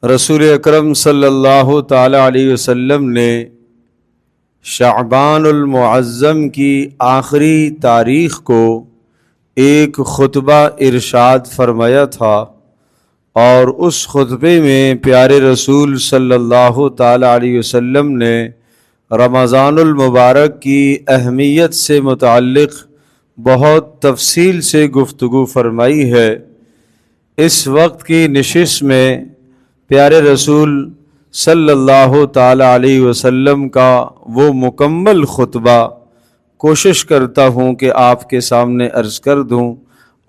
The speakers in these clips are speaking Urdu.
رسول اکرم صلی اللہ تعالی علیہ وسلم نے شعبان المعظم کی آخری تاریخ کو ایک خطبہ ارشاد فرمایا تھا، اور اس خطبے میں پیارے رسول صلی اللہ تعالی علیہ وسلم نے رمضان المبارک کی اہمیت سے متعلق بہت تفصیل سے گفتگو فرمائی ہے۔ اس وقت کی نشست میں پیارے رسول صلی اللہ تعالی علیہ وسلم کا وہ مکمل خطبہ کوشش کرتا ہوں کہ آپ کے سامنے عرض کر دوں،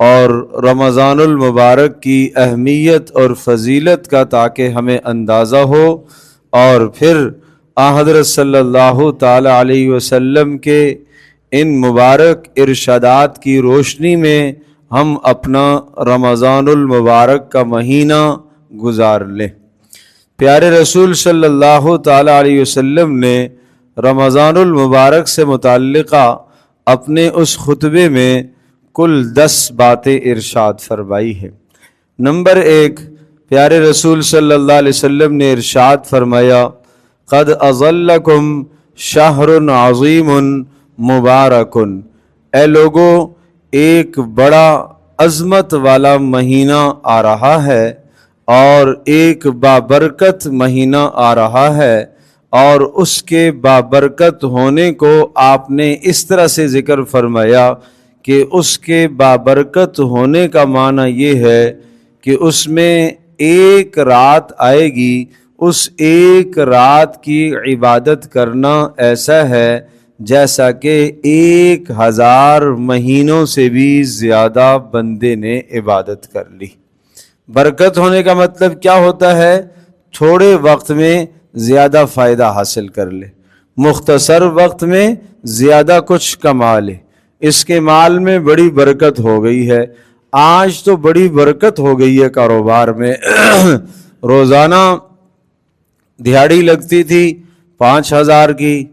اور رمضان المبارک کی اہمیت اور فضیلت کا تاکہ ہمیں اندازہ ہو، اور پھر حضرت صلی اللہ تعالی علیہ وسلم کے ان مبارک ارشادات کی روشنی میں ہم اپنا رمضان المبارک کا مہینہ گزار لیں۔ پیارے رسول صلی اللہ تعالی علیہ وسلم نے رمضان المبارک سے متعلقہ اپنے اس خطبے میں کل 10 باتیں ارشاد فرمائی ہیں۔ نمبر 1، پیارے رسول صلی اللہ علیہ وسلم نے ارشاد فرمایا، قد اظلکم شہر عظیم مبارک، اے لوگو ایک بڑا عظمت والا مہینہ آ رہا ہے، اور ایک بابرکت مہینہ آ رہا ہے، اور اس کے بابرکت ہونے کو آپ نے اس طرح سے ذکر فرمایا کہ اس کے بابرکت ہونے کا معنی یہ ہے کہ اس میں ایک رات آئے گی، اس ایک رات کی عبادت کرنا ایسا ہے جیسا کہ 1000 مہینوں سے بھی زیادہ بندے نے عبادت کر لی۔ برکت ہونے کا مطلب کیا ہوتا ہے؟ تھوڑے وقت میں زیادہ فائدہ حاصل کر لے، مختصر وقت میں زیادہ کچھ کما لے، اس کے مال میں بڑی برکت ہو گئی ہے۔ آج تو بڑی برکت ہو گئی ہے کاروبار میں روزانہ دہاڑی لگتی تھی 5000 کی،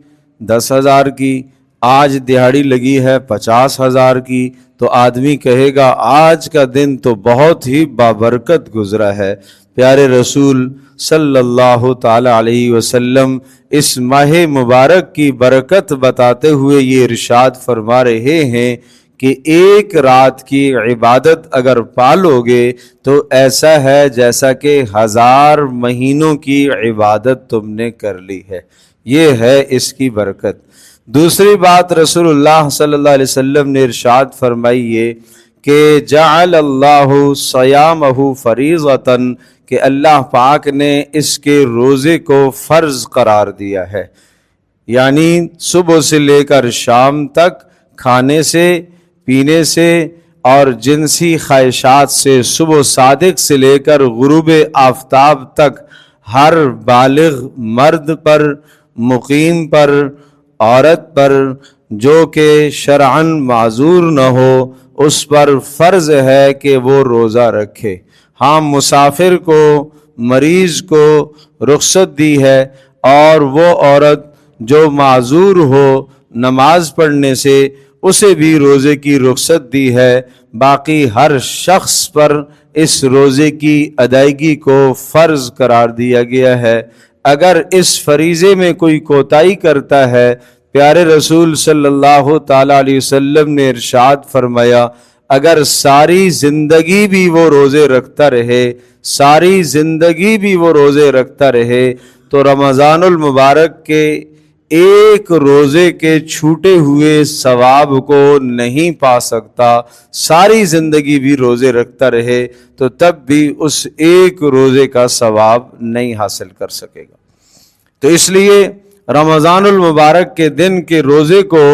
10,000 کی، آج دہاڑی لگی ہے 50,000 کی، تو آدمی کہے گا آج کا دن تو بہت ہی بابرکت گزرا ہے۔ پیارے رسول صلی اللہ تعالی علیہ وسلم اس ماہ مبارک کی برکت بتاتے ہوئے یہ ارشاد فرما رہے ہیں کہ ایک رات کی عبادت اگر پالو گے تو ایسا ہے جیسا کہ 1000 مہینوں کی عبادت تم نے کر لی ہے۔ یہ ہے اس کی برکت۔ دوسری بات رسول اللہ صلی اللہ علیہ وسلم نے ارشاد فرمائی ہے کہ جعل اللہ صیامہ فریضۃ، کہ اللہ پاک نے اس کے روزے کو فرض قرار دیا ہے، یعنی صبح سے لے کر شام تک کھانے سے، پینے سے اور جنسی خواہشات سے، صبح صادق سے لے کر غروب آفتاب تک ہر بالغ مرد پر، مقیم پر، عورت پر جو کہ شرعاً معذور نہ ہو، اس پر فرض ہے کہ وہ روزہ رکھے۔ ہاں، مسافر کو، مریض کو رخصت دی ہے، اور وہ عورت جو معذور ہو نماز پڑھنے سے اسے بھی روزے کی رخصت دی ہے۔ باقی ہر شخص پر اس روزے کی ادائیگی کو فرض قرار دیا گیا ہے۔ اگر اس فریضے میں کوئی کوتاہی کرتا ہے، پیارے رسول صلی اللہ تعالی علیہ وسلم نے ارشاد فرمایا اگر ساری زندگی بھی وہ روزے رکھتا رہے، ساری زندگی بھی وہ روزے رکھتا رہے، تو رمضان المبارک کے ایک روزے کے چھوٹے ہوئے ثواب کو نہیں پا سکتا۔ ساری زندگی بھی روزے رکھتا رہے تو تب بھی اس ایک روزے کا ثواب نہیں حاصل کر سکے گا۔ تو اس لیے رمضان المبارک کے دن کے روزے کو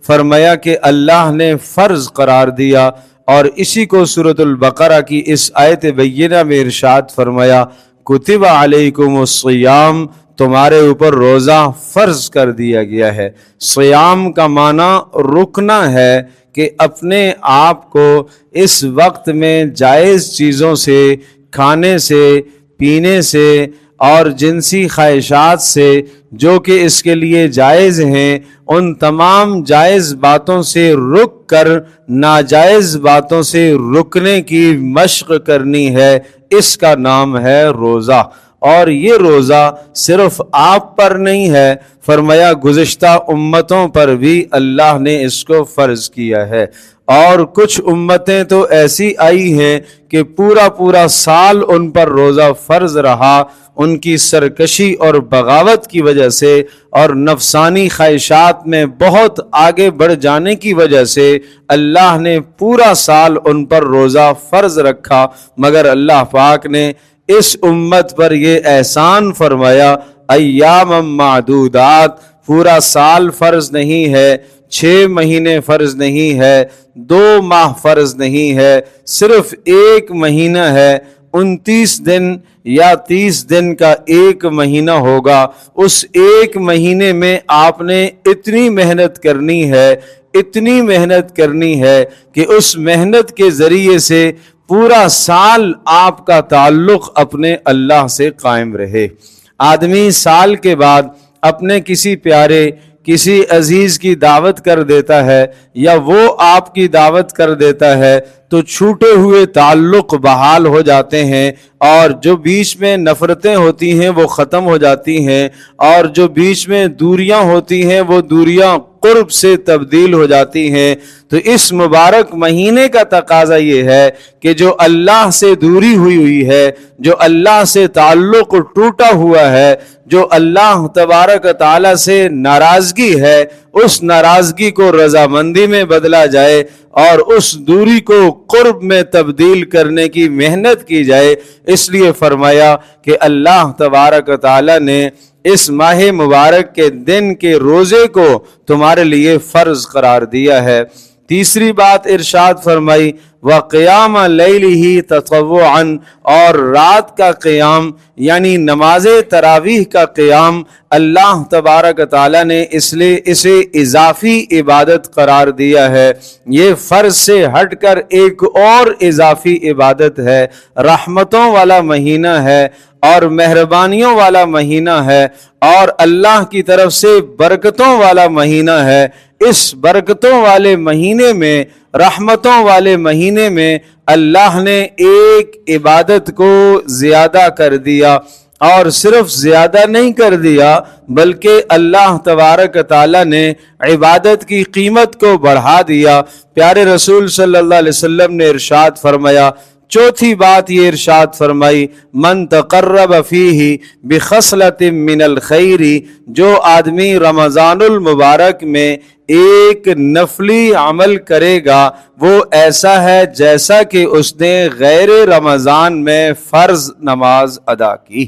فرمایا کہ اللہ نے فرض قرار دیا، اور اسی کو سورۃ البقرہ کی اس آیت بینہ میں ارشاد فرمایا کتب علیکم الصیام، تمہارے اوپر روزہ فرض کر دیا گیا ہے۔ صیام کا معنی رکنا ہے، کہ اپنے آپ کو اس وقت میں جائز چیزوں سے، کھانے سے، پینے سے اور جنسی خواہشات سے جو کہ اس کے لیے جائز ہیں، ان تمام جائز باتوں سے رک کر ناجائز باتوں سے رکنے کی مشق کرنی ہے۔ اس کا نام ہے روزہ۔ اور یہ روزہ صرف آپ پر نہیں ہے، فرمایا گزشتہ امتوں پر بھی اللہ نے اس کو فرض کیا ہے۔ اور کچھ امتیں تو ایسی آئی ہیں کہ پورا سال ان پر روزہ فرض رہا، ان کی سرکشی اور بغاوت کی وجہ سے اور نفسانی خواہشات میں بہت آگے بڑھ جانے کی وجہ سے اللہ نے پورا سال ان پر روزہ فرض رکھا، مگر اللہ پاک نے اس امت پر یہ احسان فرمایا ایام معدودات، پورا سال فرض نہیں ہے، 6 مہینے فرض نہیں ہے، 2 ماہ فرض نہیں ہے، صرف 1 مہینہ ہے، 29 دن یا 30 دن کا 1 مہینہ ہوگا۔ اس 1 مہینے میں آپ نے اتنی محنت کرنی ہے، اتنی محنت کرنی ہے کہ اس محنت کے ذریعے سے پورا سال آپ کا تعلق اپنے اللہ سے قائم رہے۔ آدمی سال کے بعد اپنے کسی پیارے، کسی عزیز کی دعوت کر دیتا ہے یا وہ آپ کی دعوت کر دیتا ہے تو چھوٹے ہوئے تعلق بحال ہو جاتے ہیں، اور جو بیچ میں نفرتیں ہوتی ہیں وہ ختم ہو جاتی ہیں، اور جو بیچ میں دوریاں ہوتی ہیں وہ دوریاں قرب سے تبدیل ہو جاتی ہیں۔ تو اس مبارک مہینے کا تقاضا یہ ہے کہ جو اللہ سے دوری ہوئی ہے، جو اللہ سے تعلق ٹوٹا ہوا ہے، جو اللہ تبارک تعالی سے ناراضگی ہے، اس ناراضگی کو رضامندی میں بدلا جائے اور اس دوری کو قرب میں تبدیل کرنے کی محنت کی جائے۔ اس لیے فرمایا کہ اللہ تبارک تعالی نے اس ماہ مبارک کے دن کے روزے کو تمہارے لیے فرض قرار دیا ہے۔ تیسری بات ارشاد فرمائی وَقِيَامَ لَيْلِهِ تَطَوُّعًا، اور رات کا قیام یعنی نماز تراویح کا قیام اللہ تبارک تعالیٰ نے اس لیے اسے اضافی عبادت قرار دیا ہے۔ یہ فرض سے ہٹ کر ایک اور اضافی عبادت ہے، رحمتوں والا مہینہ ہے اور مہربانیوں والا مہینہ ہے اور اللہ کی طرف سے برکتوں والا مہینہ ہے۔ اس برکتوں والے مہینے میں، رحمتوں والے مہینے میں اللہ نے ایک عبادت کو زیادہ کر دیا، اور صرف زیادہ نہیں کر دیا بلکہ اللہ تبارک تعالیٰ نے عبادت کی قیمت کو بڑھا دیا۔ پیارے رسول صلی اللہ علیہ وسلم نے ارشاد فرمایا، چوتھی بات یہ ارشاد فرمائی من تقرب فیہ بخصلۃ من الخیر، جو آدمی رمضان المبارک میں ایک نفلی عمل کرے گا وہ ایسا ہے جیسا کہ اس نے غیر رمضان میں فرض نماز ادا کی،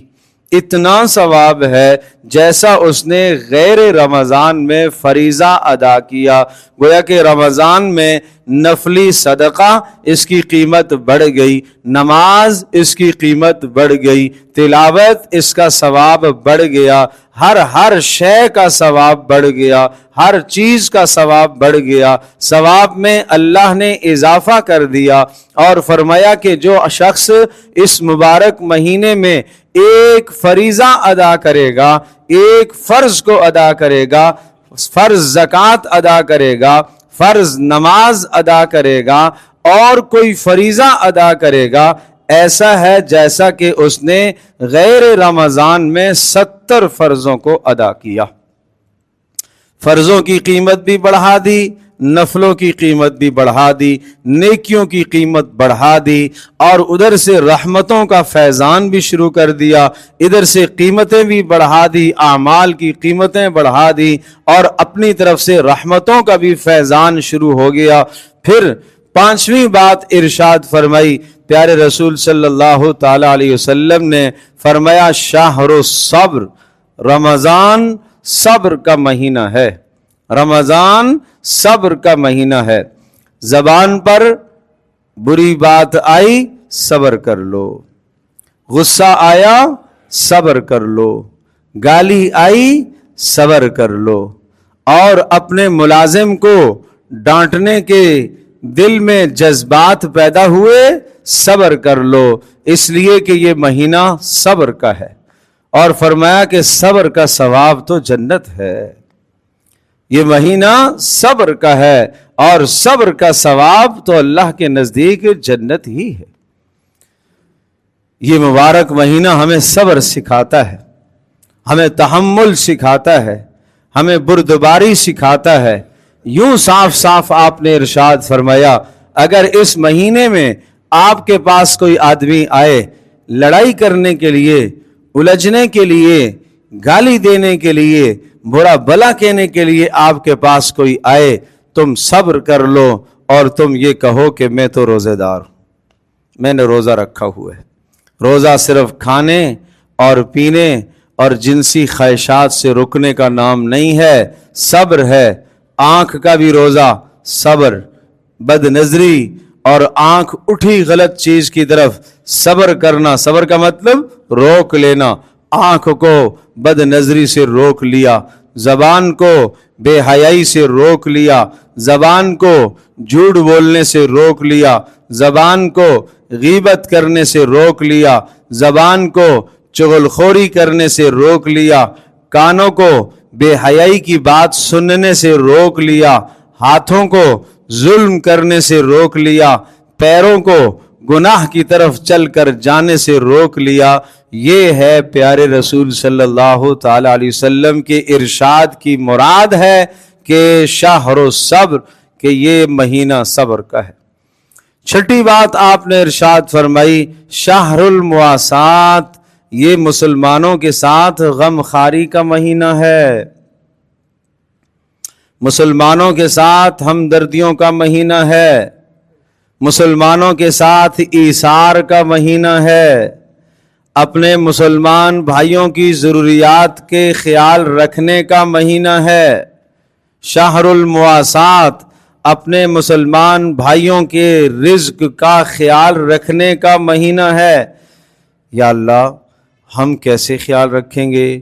اتنا ثواب ہے جیسا اس نے غیر رمضان میں فریضہ ادا کیا۔ گویا کہ رمضان میں نفلی صدقہ اس کی قیمت بڑھ گئی، نماز اس کی قیمت بڑھ گئی، تلاوت اس کا ثواب بڑھ گیا، ہر شے کا ثواب بڑھ گیا، ہر چیز کا ثواب بڑھ گیا، ثواب میں اللہ نے اضافہ کر دیا۔ اور فرمایا کہ جو شخص اس مبارک مہینے میں ایک فریضہ ادا کرے گا، ایک فرض کو ادا کرے گا، فرض زکوٰۃ ادا کرے گا، فرض نماز ادا کرے گا اور کوئی فریضہ ادا کرے گا، ایسا ہے جیسا کہ اس نے غیر رمضان میں 70 فرضوں کو ادا کیا۔ فرضوں کی قیمت بھی بڑھا دی، نفلوں کی قیمت بھی بڑھا دی، نیکیوں کی قیمت بڑھا دی، اور ادھر سے رحمتوں کا فیضان بھی شروع کر دیا، ادھر سے قیمتیں بھی بڑھا دی، اعمال کی قیمتیں بڑھا دی، اور اپنی طرف سے رحمتوں کا بھی فیضان شروع ہو گیا۔ پھر پانچویں بات ارشاد فرمائی پیارے رسول صلی اللہ تعالی علیہ وسلم نے، فرمایا شہر الصبر، رمضان صبر کا مہینہ ہے، رمضان صبر کا مہینہ ہے۔ زبان پر بری بات آئی صبر کر لو، غصہ آیا صبر کر لو، گالی آئی صبر کر لو، اور اپنے ملازم کو ڈانٹنے کے دل میں جذبات پیدا ہوئے صبر کر لو، اس لیے کہ یہ مہینہ صبر کا ہے، اور فرمایا کہ صبر کا ثواب تو جنت ہے۔ یہ مہینہ صبر کا ہے اور صبر کا ثواب تو اللہ کے نزدیک جنت ہی ہے۔ یہ مبارک مہینہ ہمیں صبر سکھاتا ہے، ہمیں تحمل سکھاتا ہے، ہمیں بردباری سکھاتا ہے۔ یوں صاف صاف آپ نے ارشاد فرمایا، اگر اس مہینے میں آپ کے پاس کوئی آدمی آئے لڑائی کرنے کے لیے، الجھنے کے لیے، گالی دینے کے لیے، برا بھلا کہنے کے لیے آپ کے پاس کوئی آئے، تم صبر کر لو اور تم یہ کہو کہ میں تو روزے دار ہوں، میں نے روزہ رکھا ہوا ہے۔ روزہ صرف کھانے اور پینے اور جنسی خواہشات سے رکنے کا نام نہیں ہے، صبر ہے۔ آنکھ کا بھی روزہ صبر، بد نظری اور آنکھ اٹھی غلط چیز کی طرف صبر کرنا، صبر کا مطلب روک لینا۔ آنکھ کو بد نظری سے روک لیا، زبان کو بے حیائی سے روک لیا، زبان کو جھوٹ بولنے سے روک لیا، زبان کو غیبت کرنے سے روک لیا، زبان کو چغل خوری کرنے سے روک لیا، کانوں کو بے حیائی کی بات سننے سے روک لیا، ہاتھوں کو ظلم کرنے سے روک لیا، پیروں کو گناہ کی طرف چل کر جانے سے روک لیا۔ یہ ہے پیارے رسول صلی اللہ تعالی علیہ وسلم کے ارشاد کی مراد ہے کہ شہر الصبر، کہ یہ مہینہ صبر کا ہے۔ چھٹی بات آپ نے ارشاد فرمائی شہر المواسات، یہ مسلمانوں کے ساتھ غم خواری کا مہینہ ہے، مسلمانوں کے ساتھ ہمدردیوں کا مہینہ ہے، مسلمانوں کے ساتھ ایثار کا مہینہ ہے، اپنے مسلمان بھائیوں کی ضروریات کے خیال رکھنے کا مہینہ ہے۔ شہر المواسات، اپنے مسلمان بھائیوں کے رزق کا خیال رکھنے کا مہینہ ہے۔ یا اللہ، ہم کیسے خیال رکھیں گے؟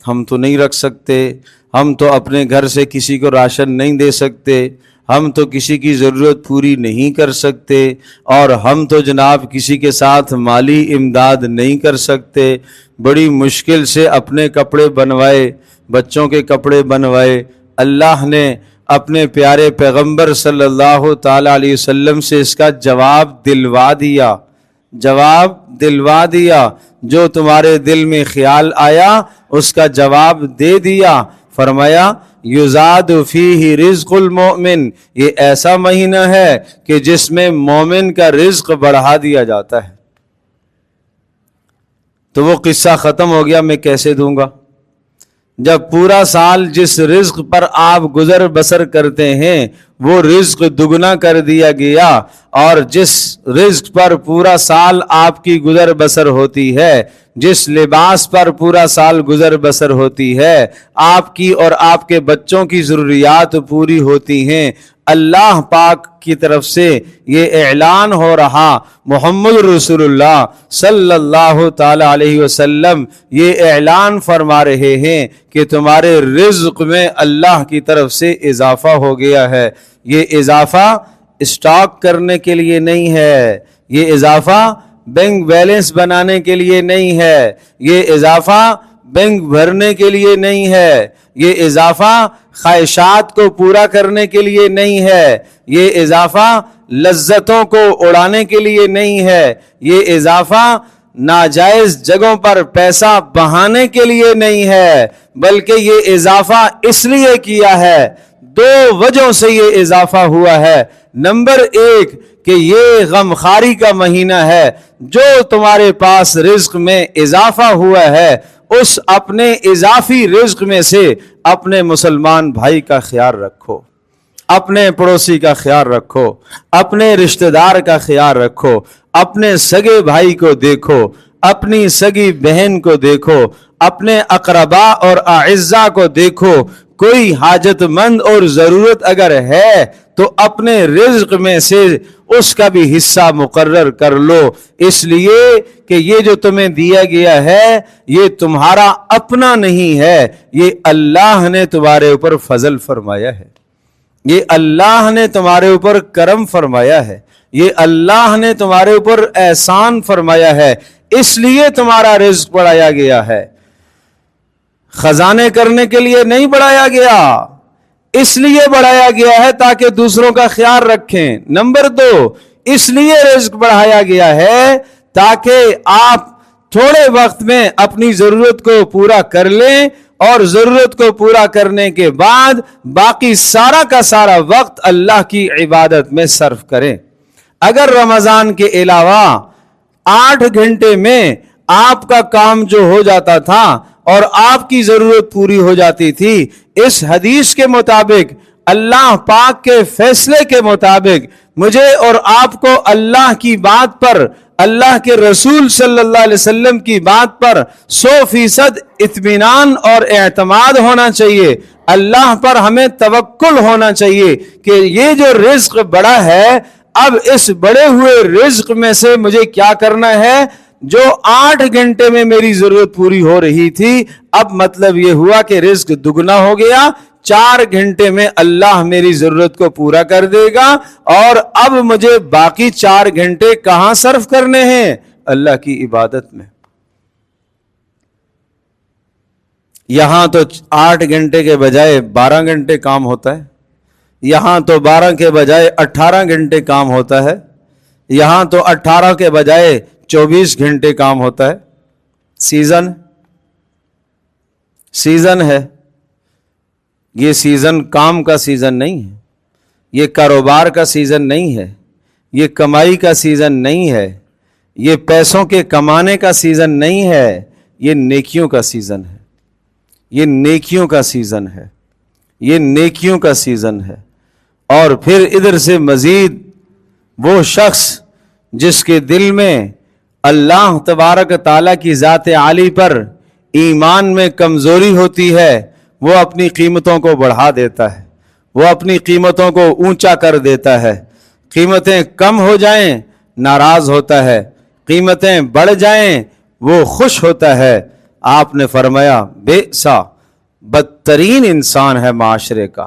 ہم تو نہیں رکھ سکتے، ہم تو اپنے گھر سے کسی کو راشن نہیں دے سکتے، ہم تو کسی کی ضرورت پوری نہیں کر سکتے، اور ہم تو جناب کسی کے ساتھ مالی امداد نہیں کر سکتے۔ بڑی مشکل سے اپنے کپڑے بنوائے، بچوں کے کپڑے بنوائے، اللہ نے اپنے پیارے پیغمبر صلی اللہ تعالی علیہ وسلم سے اس کا جواب دلوا دیا، جواب دلوا دیا، جو تمہارے دل میں خیال آیا اس کا جواب دے دیا۔ فرمایا یزاد فیہ رزق المؤمن، یہ ایسا مہینہ ہے کہ جس میں مومن کا رزق بڑھا دیا جاتا ہے۔ تو وہ قصہ ختم ہو گیا، میں کیسے دوں گا؟ جب پورا سال جس رزق پر آپ گزر بسر کرتے ہیں وہ رزق دگنا کر دیا گیا، اور جس رزق پر پورا سال آپ کی گزر بسر ہوتی ہے، جس لباس پر پورا سال گزر بسر ہوتی ہے، آپ کی اور آپ کے بچوں کی ضروریات پوری ہوتی ہیں، اللہ پاک کی طرف سے یہ اعلان ہو رہا، محمد رسول اللہ صلی اللہ تعالی علیہ وسلم یہ اعلان فرما رہے ہیں کہ تمہارے رزق میں اللہ کی طرف سے اضافہ ہو گیا ہے۔ یہ اضافہ اسٹاک کرنے کے لیے نہیں ہے، یہ اضافہ بینک بیلنس بنانے کے لیے نہیں ہے، یہ اضافہ بینک بھرنے کے لیے نہیں ہے، یہ اضافہ خواہشات کو پورا کرنے کے لیے نہیں ہے، یہ اضافہ لذتوں کو اڑانے کے لیے نہیں ہے، یہ اضافہ ناجائز جگہوں پر پیسہ بہانے کے لیے نہیں ہے، بلکہ یہ اضافہ اس لیے کیا ہے، دو وجہوں سے یہ اضافہ ہوا ہے۔ نمبر ایک کہ یہ غمخواری کا مہینہ ہے، جو تمہارے پاس رزق میں اضافہ ہوا ہے اس اپنے اضافی رزق میں سے اپنے مسلمان بھائی کا خیال رکھو، اپنے پڑوسی کا خیال رکھو، اپنے رشتہ دار کا خیال رکھو، اپنے سگے بھائی کو دیکھو، اپنی سگی بہن کو دیکھو، اپنے اقربا اور اعزاء کو دیکھو، کوئی حاجت مند اور ضرورت اگر ہے تو اپنے رزق میں سے اس کا بھی حصہ مقرر کر لو، اس لیے کہ یہ جو تمہیں دیا گیا ہے یہ تمہارا اپنا نہیں ہے، یہ اللہ نے تمہارے اوپر فضل فرمایا ہے، یہ اللہ نے تمہارے اوپر کرم فرمایا ہے، یہ اللہ نے تمہارے اوپر احسان فرمایا ہے، اس لیے تمہارا رزق بڑھایا گیا ہے، خزانے کرنے کے لیے نہیں بڑھایا گیا، اس لیے بڑھایا گیا ہے تاکہ دوسروں کا خیال رکھیں۔ نمبر دو، اس لیے رزق بڑھایا گیا ہے تاکہ آپ تھوڑے وقت میں اپنی ضرورت کو پورا کر لیں اور ضرورت کو پورا کرنے کے بعد باقی سارا کا سارا وقت اللہ کی عبادت میں صرف کریں۔ اگر رمضان کے علاوہ 8 گھنٹے میں آپ کا کام جو ہو جاتا تھا اور آپ کی ضرورت پوری ہو جاتی تھی، اس حدیث کے مطابق، اللہ پاک کے فیصلے کے مطابق، مجھے اور آپ کو اللہ کی بات پر، اللہ کے رسول صلی اللہ علیہ وسلم کی بات پر 100% اطمینان اور اعتماد ہونا چاہیے۔ اللہ پر ہمیں توکل ہونا چاہیے کہ یہ جو رزق بڑا ہے، اب اس بڑے ہوئے رزق میں سے مجھے کیا کرنا ہے؟ جو 8 گھنٹے میں میری ضرورت پوری ہو رہی تھی، اب مطلب یہ ہوا کہ رزق دگنا ہو گیا، 4 گھنٹے میں اللہ میری ضرورت کو پورا کر دے گا، اور اب مجھے باقی 4 گھنٹے کہاں صرف کرنے ہیں؟ اللہ کی عبادت میں۔ یہاں تو 8 گھنٹے کے بجائے 12 گھنٹے کام ہوتا ہے، یہاں تو 12 کے بجائے 18 گھنٹے کام ہوتا ہے، یہاں تو 18 کے بجائے 24 گھنٹے کام ہوتا ہے۔ سیزن ہے، یہ سیزن کام کا سیزن نہیں ہے، یہ کاروبار کا سیزن نہیں ہے، یہ کمائی کا سیزن نہیں ہے، یہ پیسوں کے کمانے کا سیزن نہیں ہے، یہ نیکیوں کا سیزن ہے، یہ نیکیوں کا سیزن ہے، یہ نیکیوں کا سیزن ہے۔ اور پھر ادھر سے مزید وہ شخص جس کے دل میں اللہ تبارک تعالیٰ کی ذات عالی پر ایمان میں کمزوری ہوتی ہے، وہ اپنی قیمتوں کو بڑھا دیتا ہے، وہ اپنی قیمتوں کو اونچا کر دیتا ہے۔ قیمتیں کم ہو جائیں ناراض ہوتا ہے، قیمتیں بڑھ جائیں وہ خوش ہوتا ہے۔ آپ نے فرمایا بئسا، بدترین انسان ہے معاشرے کا،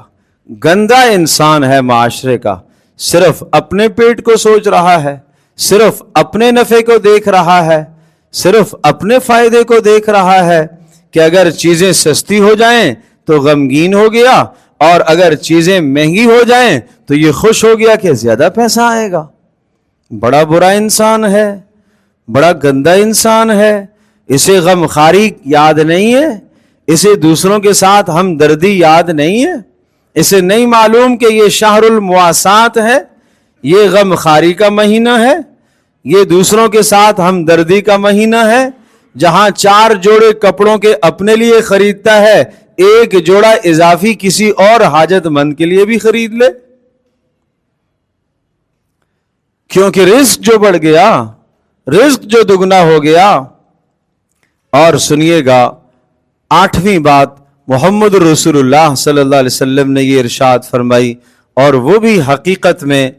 گندا انسان ہے معاشرے کا، صرف اپنے پیٹ کو سوچ رہا ہے، صرف اپنے نفع کو دیکھ رہا ہے، صرف اپنے فائدے کو دیکھ رہا ہے کہ اگر چیزیں سستی ہو جائیں تو غمگین ہو گیا، اور اگر چیزیں مہنگی ہو جائیں تو یہ خوش ہو گیا کہ زیادہ پیسہ آئے گا۔ بڑا برا انسان ہے، بڑا گندا انسان ہے، اسے غمخواری یاد نہیں ہے، اسے دوسروں کے ساتھ ہمدردی یاد نہیں ہے، اسے نہیں معلوم کہ یہ شہر المواسات ہے، یہ غمخواری کا مہینہ ہے، یہ دوسروں کے ساتھ ہمدردی کا مہینہ ہے۔ جہاں 4 جوڑے کپڑوں کے اپنے لیے خریدتا ہے، ایک جوڑا اضافی کسی اور حاجت مند کے لیے بھی خرید لے، کیونکہ رزق جو بڑھ گیا، رزق جو دگنا ہو گیا۔ اور سنیے گا 8ویں بات، محمد رسول اللہ صلی اللہ علیہ وسلم نے یہ ارشاد فرمائی، اور وہ بھی حقیقت میں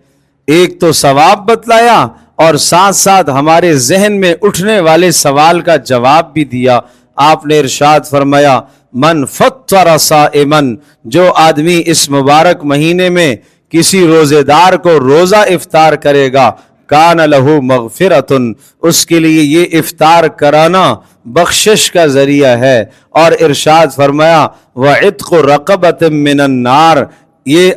ایک تو ثواب بتلایا اور ساتھ ساتھ ہمارے ذہن میں اٹھنے والے سوال کا جواب بھی دیا۔ آپ نے ارشاد فرمایا من فطر صائما، جو آدمی اس مبارک مہینے میں کسی روزے دار کو روزہ افطار کرے گا، کان لہ مغفرۃ، اس کے لیے یہ افطار کرانا بخشش کا ذریعہ ہے۔ اور ارشاد فرمایا وعتق رقبۃ من النار، یہ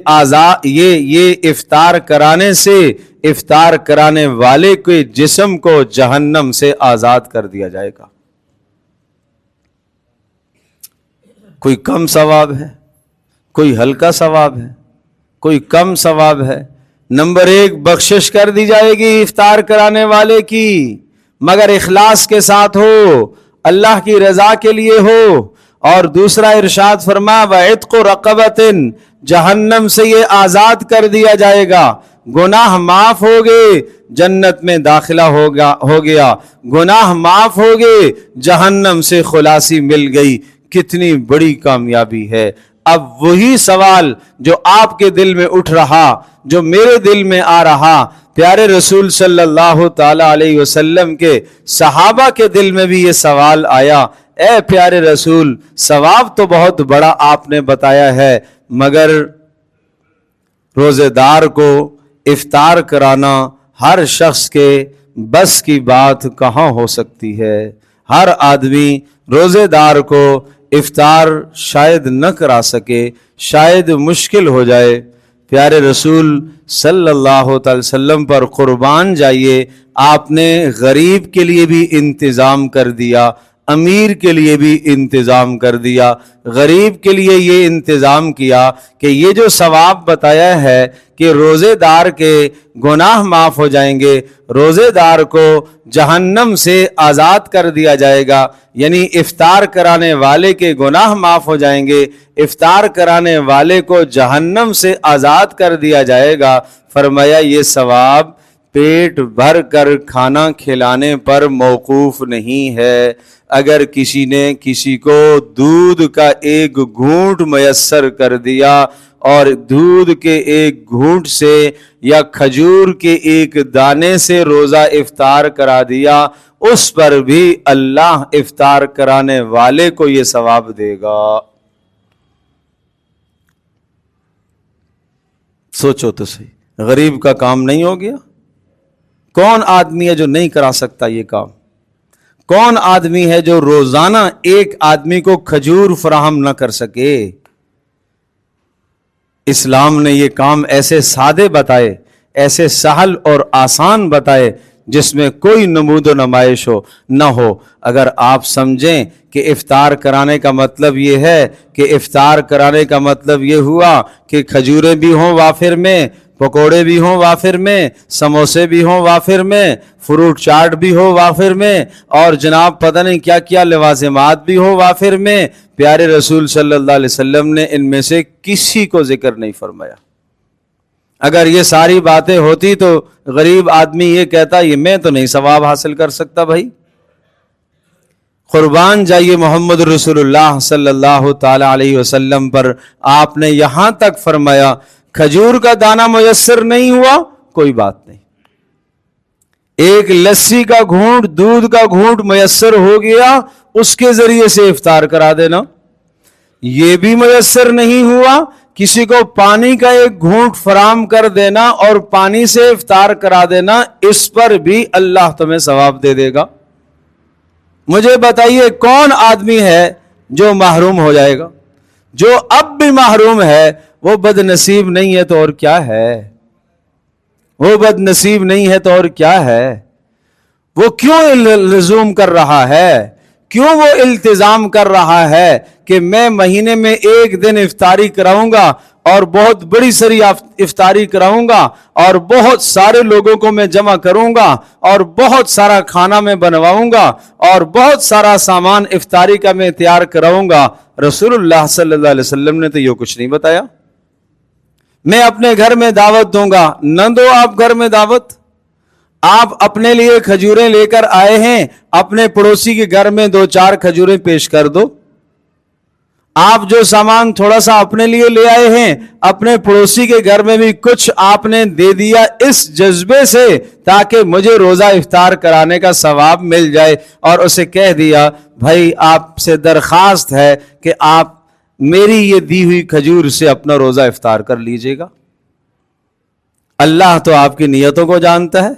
افطار کرانے سے افطار کرانے والے کے جسم کو جہنم سے آزاد کر دیا جائے گا۔ کوئی کم ثواب ہے، کوئی ہلکا ثواب ہے، کوئی کم ثواب ہے؟ نمبر 1 بخشش کر دی جائے گی افطار کرانے والے کی، مگر اخلاص کے ساتھ ہو، اللہ کی رضا کے لیے ہو۔ اور دوسرا ارشاد فرما وعتق رقبۃ، جہنم سے یہ آزاد کر دیا جائے گا، گناہ معاف ہو گئے، جنت میں داخلہ ہو گیا، گناہ معاف ہو گئے، جہنم سے خلاصی مل گئی۔ کتنی بڑی کامیابی ہے۔ اب وہی سوال جو آپ کے دل میں اٹھ رہا، جو میرے دل میں آ رہا، پیارے رسول صلی اللہ تعالی علیہ وسلم کے صحابہ کے دل میں بھی یہ سوال آیا، اے پیارے رسول، ثواب تو بہت بڑا آپ نے بتایا ہے، مگر روزے دار کو افطار کرانا ہر شخص کے بس کی بات کہاں ہو سکتی ہے؟ ہر آدمی روزے دار کو افطار شاید نہ کرا سکے، شاید مشکل ہو جائے، پیارے رسول صلی اللہ علیہ وسلم پر قربان جائیے، آپ نے غریب کے لیے بھی انتظام کر دیا، امیر کے لیے بھی انتظام کر دیا۔ غریب کے لیے یہ انتظام کیا کہ یہ جو ثواب بتایا ہے کہ روزے دار کے گناہ معاف ہو جائیں گے، روزے دار کو جہنم سے آزاد کر دیا جائے گا، یعنی افطار کرانے والے کے گناہ معاف ہو جائیں گے، افطار کرانے والے کو جہنم سے آزاد کر دیا جائے گا۔ فرمایا یہ ثواب پیٹ بھر کر کھانا کھلانے پر موقوف نہیں ہے۔ اگر کسی نے کسی کو دودھ کا ایک گھونٹ میسر کر دیا اور دودھ کے ایک گھونٹ سے یا کھجور کے ایک دانے سے روزہ افطار کرا دیا، اس پر بھی اللہ افطار کرانے والے کو یہ ثواب دے گا۔ سوچو تو صحیح، غریب کا کام نہیں ہو گیا؟ کون آدمی ہے جو نہیں کرا سکتا یہ کام؟ کون آدمی ہے جو روزانہ ایک آدمی کو کھجور فراہم نہ کر سکے؟ اسلام نے یہ کام ایسے سادے بتائے، ایسے سہل اور آسان بتائے جس میں کوئی نمود و نمائش نہ ہو۔ اگر آپ سمجھیں کہ افطار کرانے کا مطلب یہ ہے کہ افطار کرانے کا مطلب یہ ہوا کہ کھجوریں بھی ہوں وافر میں، پکوڑے بھی ہوں وافر میں، سموسے بھی ہوں وافر میں، فروٹ چاٹ بھی ہو وافر میں، اور جناب پتہ نہیں کیا کیا لوازمات بھی ہو وافر میں، پیارے رسول صلی اللہ علیہ وسلم نے ان میں سے کسی کو ذکر نہیں فرمایا۔ اگر یہ ساری باتیں ہوتی تو غریب آدمی یہ کہتا یہ میں تو نہیں ثواب حاصل کر سکتا۔ بھائی قربان جائیے محمد رسول اللہ صلی اللہ تعالی علیہ وسلم پر، آپ نے یہاں تک فرمایا کھجور کا دانہ میسر نہیں ہوا کوئی بات نہیں، ایک لسی کا گھونٹ، دودھ کا گھونٹ میسر ہو گیا، اس کے ذریعے سے افطار کرا دینا۔ یہ بھی میسر نہیں ہوا، کسی کو پانی کا ایک گھونٹ فراہم کر دینا اور پانی سے افطار کرا دینا، اس پر بھی اللہ تمہیں ثواب دے دے گا۔ مجھے بتائیے کون آدمی ہے جو محروم ہو جائے گا؟ جو اب بھی محروم ہے وہ بد نصیب نہیں ہے تو اور کیا ہے؟ وہ بد نصیب نہیں ہے تو اور کیا ہے؟ وہ کیوں لزوم کر رہا ہے؟ کیوں وہ التزام کر رہا ہے کہ میں مہینے میں ایک دن افطاری کراؤں گا اور بہت بڑی سری افطاری کراؤں گا اور بہت سارے لوگوں کو میں جمع کروں گا اور بہت سارا کھانا میں بنواؤں گا اور بہت سارا سامان افطاری کا میں تیار کراؤں گا؟ رسول اللہ صلی اللہ علیہ وسلم نے تو یہ کچھ نہیں بتایا۔ میں اپنے گھر میں دعوت دوں گا، نہ دو آپ گھر میں دعوت۔ آپ اپنے لیے کھجوریں لے کر آئے ہیں، اپنے پڑوسی کے گھر میں 2-4 کھجوریں پیش کر دو۔ آپ جو سامان تھوڑا سا اپنے لیے لے آئے ہیں، اپنے پڑوسی کے گھر میں بھی کچھ آپ نے دے دیا، اس جذبے سے تاکہ مجھے روزہ افطار کرانے کا ثواب مل جائے، اور اسے کہہ دیا بھائی آپ سے درخواست ہے کہ آپ میری یہ دی ہوئی کھجور سے اپنا روزہ افطار کر لیجئے گا۔ اللہ تو آپ کی نیتوں کو جانتا ہے،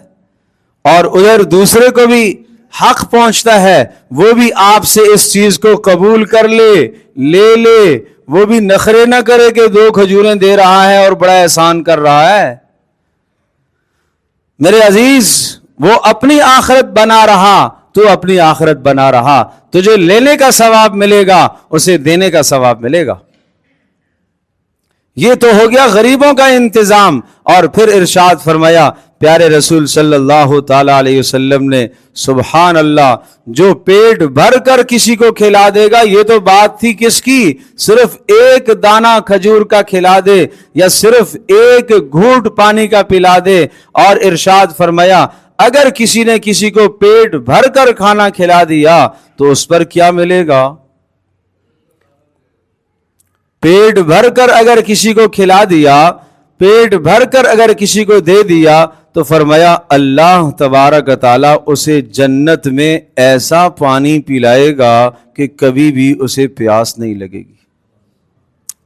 اور ادھر دوسرے کو بھی حق پہنچتا ہے، وہ بھی آپ سے اس چیز کو قبول کر لے، وہ بھی نخرے نہ کرے کہ 2 کھجوریں دے رہا ہے اور بڑا احسان کر رہا ہے۔ میرے عزیز، وہ اپنی آخرت بنا رہا، تو اپنی آخرت بنا رہا، تجھے لینے کا ثواب ملے گا، اسے دینے کا ثواب ملے گا۔ یہ تو ہو گیا غریبوں کا انتظام۔ اور پھر ارشاد فرمایا پیارے رسول صلی اللہ تعالی علیہ وسلم نے، سبحان اللہ، جو پیٹ بھر کر کسی کو کھلا دے گا، یہ تو بات تھی کس کی؟ صرف ایک دانہ کھجور کا کھلا دے یا صرف ایک گھونٹ پانی کا پلا دے، اور ارشاد فرمایا اگر کسی نے کسی کو پیٹ بھر کر کھانا کھلا دیا تو اس پر کیا ملے گا؟ پیٹ بھر کر اگر کسی کو کھلا دیا، پیٹ بھر کر اگر کسی کو دے دیا، تو فرمایا اللہ تبارک تعالیٰ اسے جنت میں ایسا پانی پلائے گا کہ کبھی بھی اسے پیاس نہیں لگے گی۔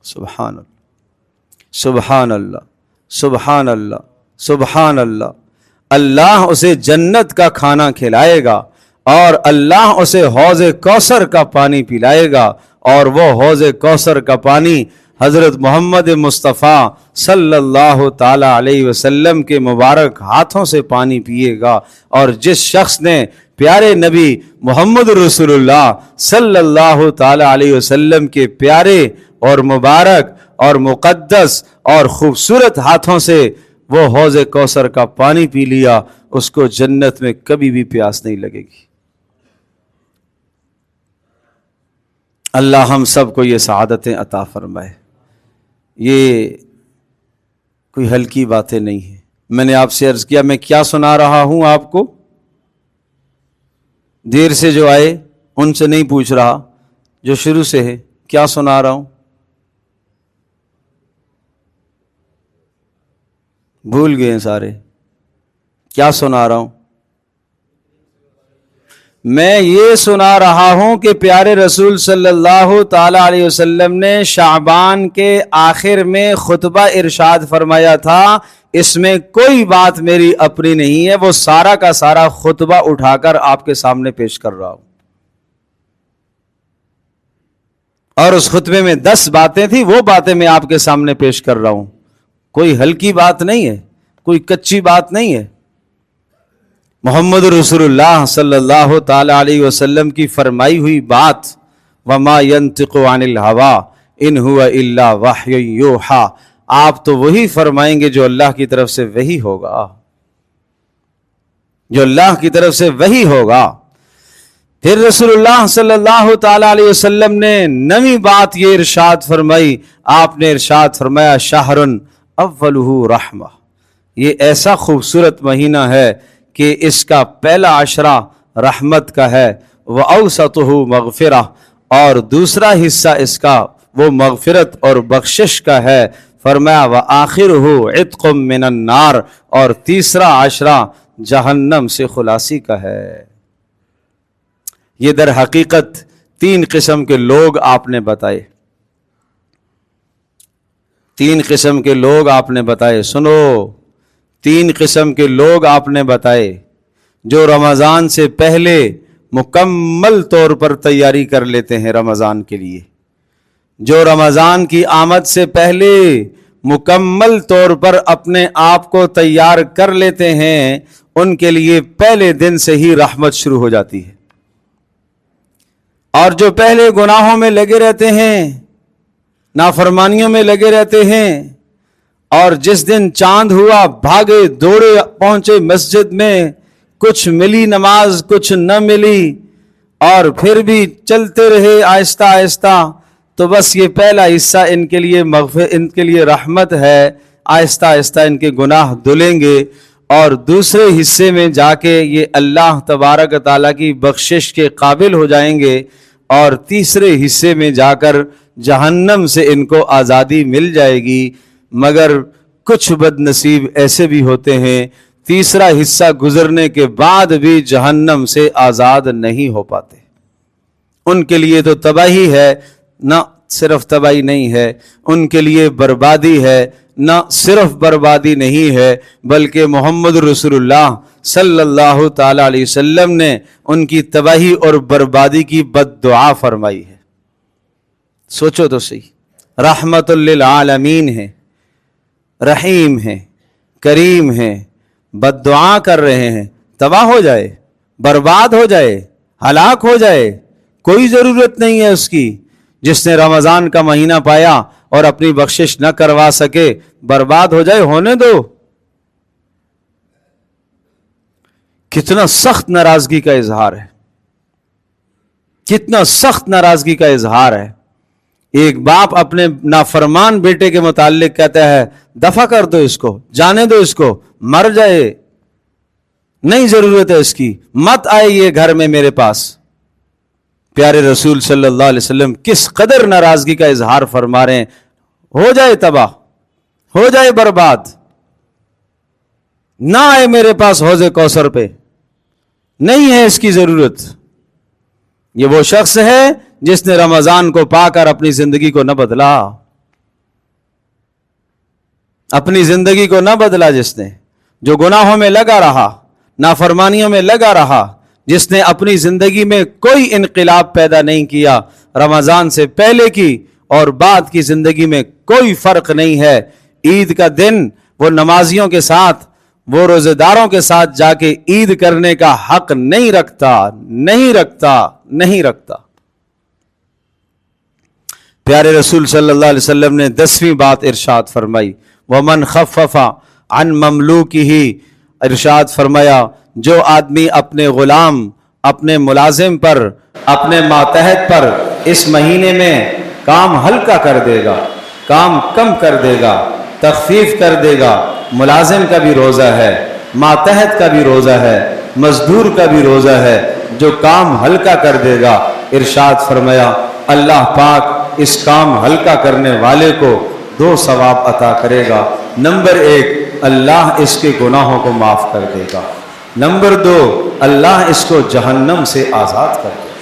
سبحان اللہ، سبحان اللہ، سبحان اللہ، سبحان اللہ۔ اللہ اسے جنت کا کھانا کھلائے گا، اور اللہ اسے حوض کوثر کا پانی پلائے گا، اور وہ حوض کوثر کا پانی حضرت محمد مصطفیٰ صلی اللہ تعالی علیہ وسلم کے مبارک ہاتھوں سے پانی پیے گا، اور جس شخص نے پیارے نبی محمد رسول اللہ صلی اللہ تعالی علیہ وسلم کے پیارے اور مبارک اور مقدس اور خوبصورت ہاتھوں سے وہ حوض کوثر کا پانی پی لیا، اس کو جنت میں کبھی بھی پیاس نہیں لگے گی۔ اللہ ہم سب کو یہ سعادتیں عطا فرمائے۔ یہ کوئی ہلکی باتیں نہیں ہیں۔ میں نے آپ سے عرض کیا میں کیا سنا رہا ہوں آپ کو، دیر سے جو آئے ان سے نہیں پوچھ رہا، جو شروع سے ہے کیا سنا رہا ہوں، بھول گئے ہیں سارے، کیا سنا رہا ہوں؟ میں یہ سنا رہا ہوں کہ پیارے رسول صلی اللہ تعالی علیہ وسلم نے شعبان کے آخر میں خطبہ ارشاد فرمایا تھا، اس میں کوئی بات میری اپنی نہیں ہے، وہ سارا کا سارا خطبہ اٹھا کر آپ کے سامنے پیش کر رہا ہوں، اور اس خطبے میں 10 باتیں تھیں، وہ باتیں میں آپ کے سامنے پیش کر رہا ہوں۔ کوئی ہلکی بات نہیں ہے، کوئی کچی بات نہیں ہے۔ محمد رسول اللہ صلی اللہ تعالی علیہ وسلم کی فرمائی ہوئی بات، وما ينطق عن الهوى ان هو الا وحی یوحى، آپ تو وہی فرمائیں گے جو اللہ کی طرف سے وحی ہوگا، جو اللہ کی طرف سے وحی ہوگا۔ پھر رسول اللہ صلی اللہ تعالی علیہ وسلم نے نئی بات یہ ارشاد فرمائی، آپ نے ارشاد فرمایا شہر اولہ رحمہ، یہ ایسا خوبصورت مہینہ ہے کہ اس کا پہلا عشرہ رحمت کا ہے، وَأَوْسَطُهُ مغفرہ، اور دوسرا حصہ اس کا وہ مغفرت اور بخشش کا ہے، فرمایا وَآخِرُهُ عِتْقٌ مِّنَ النَّارِ، اور تیسرا عشرہ جہنم سے خلاصی کا ہے۔ یہ در حقیقت 3 قسم کے لوگ آپ نے بتائے، 3 قسم کے لوگ آپ نے بتائے، سنو، 3 قسم کے لوگ آپ نے بتائے جو رمضان سے پہلے مکمل طور پر تیاری کر لیتے ہیں رمضان کے لیے، جو رمضان کی آمد سے پہلے مکمل طور پر اپنے آپ کو تیار کر لیتے ہیں، ان کے لیے پہلے دن سے ہی رحمت شروع ہو جاتی ہے، اور جو پہلے گناہوں میں لگے رہتے ہیں، نافرمانیوں میں لگے رہتے ہیں، اور جس دن چاند ہوا بھاگے دوڑے پہنچے مسجد میں، کچھ ملی نماز کچھ نہ ملی، اور پھر بھی چلتے رہے آہستہ آہستہ، تو بس یہ پہلا حصہ ان کے لیے ان کے لیے رحمت ہے، آہستہ آہستہ ان کے گناہ دھلیں گے، اور دوسرے حصے میں جا کے یہ اللہ تبارک تعالیٰ کی بخشش کے قابل ہو جائیں گے، اور تیسرے حصے میں جا کر جہنم سے ان کو آزادی مل جائے گی۔ مگر کچھ بد نصیب ایسے بھی ہوتے ہیں تیسرا حصہ گزرنے کے بعد بھی جہنم سے آزاد نہیں ہو پاتے، ان کے لیے تو تباہی ہے، نہ صرف تباہی نہیں ہے، ان کے لیے بربادی ہے، نہ صرف بربادی نہیں ہے، بلکہ محمد رسول اللہ صلی اللہ تعالی علیہ وسلم نے ان کی تباہی اور بربادی کی بد دعا فرمائی ہے۔ سوچو تو صحیح، رحمت للعالمین ہے، رحیم ہے، کریم ہے، بد دعا کر رہے ہیں تباہ ہو جائے، برباد ہو جائے، ہلاک ہو جائے، کوئی ضرورت نہیں ہے اس کی۔ جس نے رمضان کا مہینہ پایا اور اپنی بخشش نہ کروا سکے، برباد ہو جائے، ہونے دو۔ کتنا سخت ناراضگی کا اظہار ہے، کتنا سخت ناراضگی کا اظہار ہے۔ ایک باپ اپنے نافرمان بیٹے کے متعلق کہتا ہے دفع کر دو اس کو، جانے دو اس کو، مر جائے، نہیں ضرورت ہے اس کی، مت آئے یہ گھر میں میرے پاس۔ پیارے رسول صلی اللہ علیہ وسلم کس قدر ناراضگی کا اظہار فرما رہے ہیں، ہو جائے تباہ، ہو جائے برباد، نہ آئے میرے پاس حوض کوثر پہ، نہیں ہے اس کی ضرورت۔ یہ وہ شخص ہے جس نے رمضان کو پا کر اپنی زندگی کو نہ بدلا، اپنی زندگی کو نہ بدلا، جس نے جو گناہوں میں لگا رہا، نافرمانیوں میں لگا رہا، جس نے اپنی زندگی میں کوئی انقلاب پیدا نہیں کیا، رمضان سے پہلے کی اور بعد کی زندگی میں کوئی فرق نہیں ہے۔ عید کا دن وہ نمازیوں کے ساتھ، وہ روزے داروں کے ساتھ جا کے عید کرنے کا حق نہیں رکھتا، نہیں رکھتا، نہیں رکھتا۔ پیارے رسول صلی اللہ علیہ وسلم نے 10ویں بات ارشاد فرمائی، وَمَنْ خَفَّفَ عَنْ مَمْلُوكِهِ، ارشاد فرمایا جو آدمی اپنے غلام، اپنے ملازم پر، اپنے ماتحت پر اس مہینے میں کام ہلکا کر دے گا، کام کم کر دے گا، تخفیف کر دے گا۔ ملازم کا بھی روزہ ہے، ماتحت کا بھی روزہ ہے، مزدور کا بھی روزہ ہے، جو کام ہلکا کر دے گا، ارشاد فرمایا اللہ پاک اس کام ہلکا کرنے والے کو 2 ثواب عطا کرے گا۔ نمبر 1، اللہ اس کے گناہوں کو معاف کر دے گا۔ نمبر 2، اللہ اس کو جہنم سے آزاد کر دے گا۔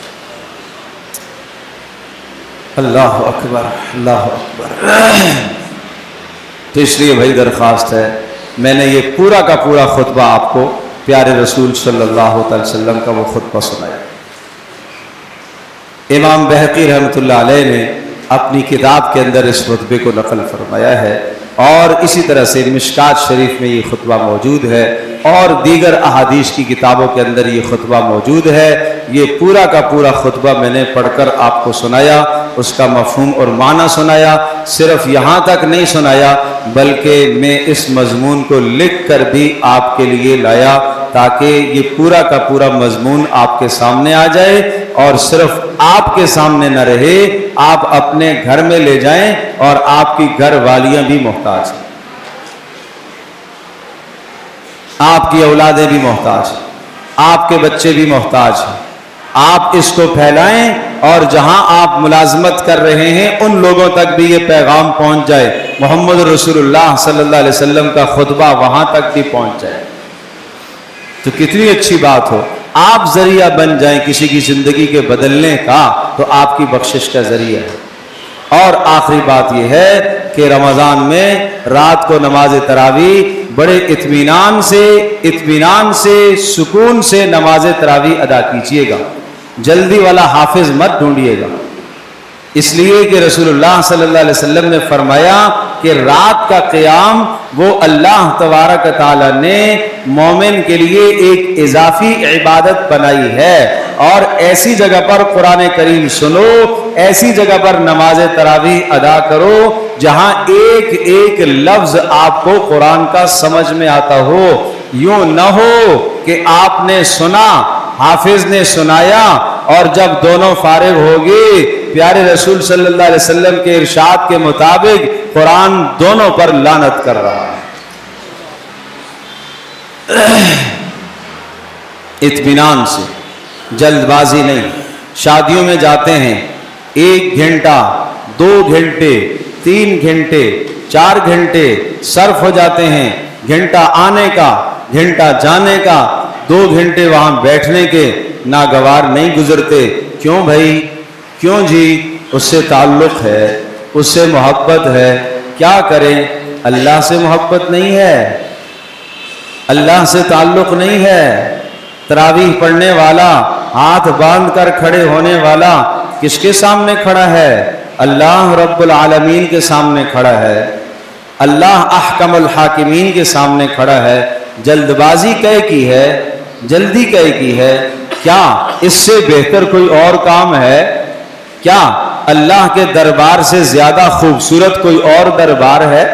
اللہ اکبر، اللہ اکبر۔ تو اس لیے بھائی درخواست ہے، میں نے یہ پورا کا پورا خطبہ آپ کو پیارے رسول صلی اللہ علیہ وسلم کا وہ خطبہ سنایا۔ امام بہقی رحمۃ اللہ علیہ نے اپنی کتاب کے اندر اس خطبے کو نقل فرمایا ہے، اور اسی طرح سے مشکات شریف میں یہ خطبہ موجود ہے، اور دیگر احادیث کی کتابوں کے اندر یہ خطبہ موجود ہے۔ یہ پورا کا پورا خطبہ میں نے پڑھ کر آپ کو سنایا، اس کا مفہوم اور معنی سنایا، صرف یہاں تک نہیں سنایا بلکہ میں اس مضمون کو لکھ کر بھی آپ کے لیے لایا تاکہ یہ پورا کا پورا مضمون آپ کے سامنے آ جائے، اور صرف آپ کے سامنے نہ رہے، آپ اپنے گھر میں لے جائیں، اور آپ کی گھر والیاں بھی محتاج ہیں، آپ کی اولادیں بھی محتاج ہیں، آپ کے بچے بھی محتاج ہیں۔ آپ اس کو پھیلائیں، اور جہاں آپ ملازمت کر رہے ہیں ان لوگوں تک بھی یہ پیغام پہنچ جائے، محمد رسول اللہ صلی اللہ علیہ وسلم کا خطبہ وہاں تک بھی پہنچ جائے، تو کتنی اچھی بات ہو۔ آپ ذریعہ بن جائیں کسی کی زندگی کے بدلنے کا، تو آپ کی بخشش کا ذریعہ ہے۔ اور آخری بات یہ ہے کہ رمضان میں رات کو نماز تراویح بڑے اطمینان سے سکون سے نماز تراویح ادا کیجیے گا، جلدی والا حافظ مت ڈھونڈیے گا، اس لیے کہ رسول اللہ صلی اللہ علیہ وسلم نے فرمایا کہ رات کا قیام وہ اللہ تبارک تعالیٰ نے مومن کے لیے ایک اضافی عبادت بنائی ہے، اور ایسی جگہ پر قرآن کریم سنو، ایسی جگہ پر نماز تراویح ادا کرو جہاں ایک ایک لفظ آپ کو قرآن کا سمجھ میں آتا ہو۔ یوں نہ ہو کہ آپ نے سنا، حافظ نے سنایا، اور جب دونوں فارغ ہو گئے، پیارے رسول صلی اللہ علیہ وسلم کے ارشاد کے مطابق قرآن دونوں پر لعنت کر رہا ہے۔ اطمینان سے، جلد بازی نہیں۔ شادیوں میں جاتے ہیں، 1 گھنٹہ 2 گھنٹے 3 گھنٹے 4 گھنٹے صرف ہو جاتے ہیں، گھنٹہ آنے کا، گھنٹہ جانے کا، 2 گھنٹے وہاں بیٹھنے کے ناگوار نہیں گزرتے۔ کیوں بھائی؟ کیوں جی؟ اس سے تعلق ہے، اس سے محبت ہے، کیا کریں؟ اللہ سے محبت نہیں ہے، اللہ سے تعلق نہیں ہے۔ تراویح پڑھنے والا، ہاتھ باندھ کر کھڑے ہونے والا کس کے سامنے کھڑا ہے؟ اللہ رب العالمین کے سامنے کھڑا ہے، اللہ احکم الحاکمین کے سامنے کھڑا ہے۔ جلد بازی کہے کی ہے، جلدی کہے کی ہے؟ کیا اس سے بہتر کوئی اور کام ہے؟ کیا اللہ کے دربار سے زیادہ خوبصورت کوئی اور دربار ہے؟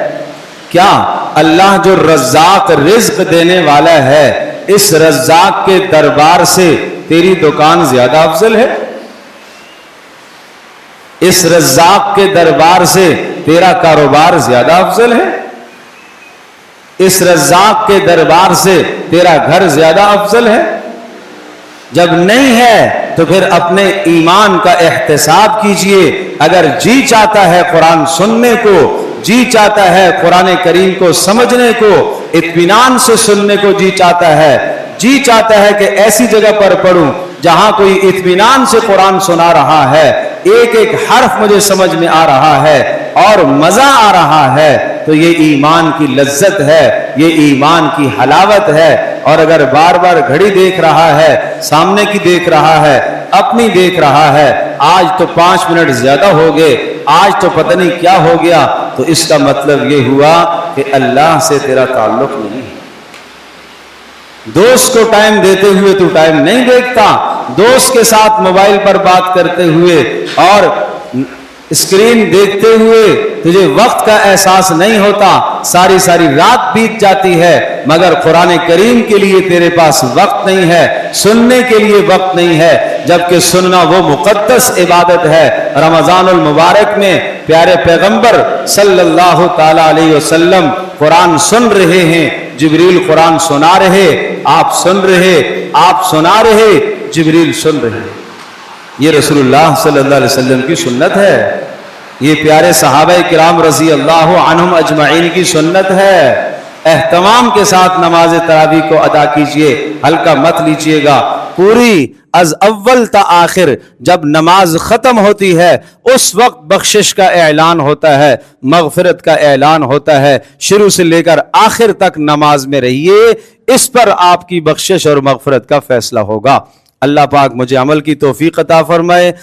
کیا اللہ جو رزاق رزق دینے والا ہے، اس رزاق کے دربار سے تیری دکان زیادہ افضل ہے؟ اس رزاق کے دربار سے تیرا کاروبار زیادہ افضل ہے؟ اس رزاق کے دربار سے تیرا گھر زیادہ افضل ہے؟ جب نہیں ہے تو پھر اپنے ایمان کا احتساب کیجئے۔ اگر جی چاہتا ہے قرآن سننے کو، جی چاہتا ہے قرآن کریم کو سمجھنے کو، اطمینان سے سننے کو جی چاہتا ہے، جی چاہتا ہے کہ ایسی جگہ پر پڑھوں جہاں کوئی اطمینان سے قرآن سنا رہا ہے، ایک ایک حرف مجھے سمجھ میں آ رہا ہے اور مزہ آ رہا ہے، تو یہ ایمان کی لذت ہے، یہ ایمان کی حلاوت ہے۔ اور اگر بار بار گھڑی دیکھ رہا ہے، سامنے کی دیکھ رہا ہے، اپنی دیکھ رہا ہے، آج تو 5 منٹ زیادہ ہو گئے، آج تو پتہ نہیں کیا ہو گیا، تو اس کا مطلب یہ ہوا کہ اللہ سے تیرا تعلق نہیں ہے۔ دوست کو ٹائم دیتے ہوئے تو ٹائم نہیں دیکھتا، دوست کے ساتھ موبائل پر بات کرتے ہوئے اور اسکرین دیکھتے ہوئے تجھے وقت کا احساس نہیں ہوتا، ساری ساری رات بیت جاتی ہے، مگر قرآن کریم کے لیے تیرے پاس وقت نہیں ہے، سننے کے لیے وقت نہیں ہے، جبکہ سننا وہ مقدس عبادت ہے۔ رمضان المبارک میں پیارے پیغمبر صلی اللہ تعالی علیہ وسلم قرآن سن رہے ہیں، جبریل قرآن سنا رہے، آپ سن رہے، آپ سنا رہے، جبریل سن رہے۔ یہ رسول اللہ صلی اللہ علیہ وسلم کی سنت ہے، یہ پیارے صحابہ کرام رضی اللہ عنہم اجمعین کی سنت ہے۔ اہتمام کے ساتھ نماز تراویح کو ادا کیجئے، ہلکا مت لیجئے گا۔ پوری از اول تا آخر جب نماز ختم ہوتی ہے اس وقت بخشش کا اعلان ہوتا ہے، مغفرت کا اعلان ہوتا ہے۔ شروع سے لے کر آخر تک نماز میں رہیے، اس پر آپ کی بخشش اور مغفرت کا فیصلہ ہوگا۔ اللہ پاک مجھے عمل کی توفیق عطا فرمائے۔